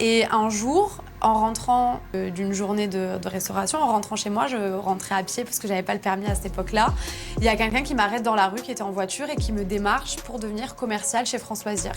Et un jour, en rentrant d'une journée de restauration, en rentrant chez moi, je rentrais à pied parce que j'avais pas le permis à cette époque-là. Il y a quelqu'un qui m'arrête dans la rue, qui était en voiture et qui me démarche pour devenir commercial chez France Loisirs.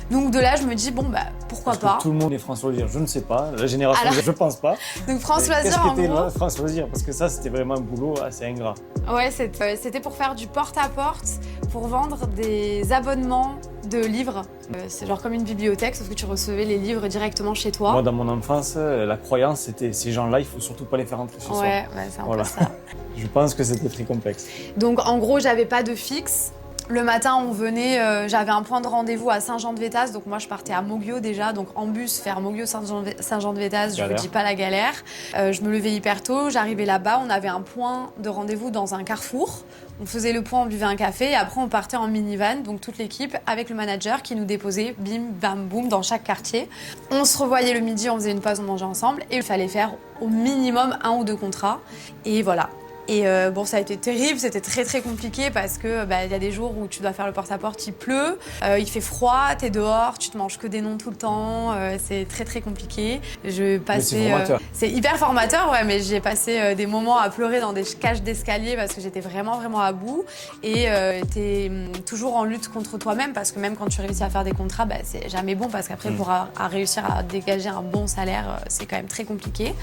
Donc de là, je me dis, bon, bah, pourquoi Est-ce pas. que tout le monde est France Loisirs, je ne sais pas. La génération, Alors, je pense pas. Donc France Mais Loisirs, en qu'est-ce gros. qu'était France Loisirs? Parce que ça, c'était vraiment un boulot assez ingrat. Ouais, c'était pour faire du porte-à-porte, pour vendre des abonnements de livres. C'est genre comme une bibliothèque, sauf que tu recevais les livres directement chez toi. Moi, dans mon enfance, la croyance, c'était ces gens-là, il faut surtout pas les faire rentrer chez soi. Ouais, c'est un peu ça. Je pense que c'était très complexe. Donc en gros, j'avais pas de fixe. Le matin, on venait, j'avais un point de rendez-vous à Saint-Jean-de-Vétas, donc moi je partais à Moguio déjà, donc en bus faire Moguio-Saint-Jean-de-Vétas, je vous dis pas la galère. Je me levais hyper tôt, j'arrivais là-bas, on avait un point de rendez-vous dans un carrefour. On faisait le point, on buvait un café et après on partait en minivan, donc toute l'équipe avec le manager qui nous déposait bim, bam, boum dans chaque quartier. On se revoyait le midi, on faisait une pause, on mangeait ensemble et il fallait faire au minimum 1 ou 2 contrats. Et voilà. Et bon, ça a été terrible, c'était très très compliqué parce que y a des jours où tu dois faire le porte-à-porte, il pleut, il fait froid, t'es dehors, tu te manges que des noms tout le temps, c'est très très compliqué. Mais c'est formateur. C'est hyper formateur, ouais, mais j'ai passé des moments à pleurer dans des cages d'escalier parce que j'étais vraiment à bout et t'es toujours en lutte contre toi-même parce que même quand tu réussis à faire des contrats, c'est jamais bon parce qu'après pour réussir à dégager un bon salaire, c'est quand même très compliqué.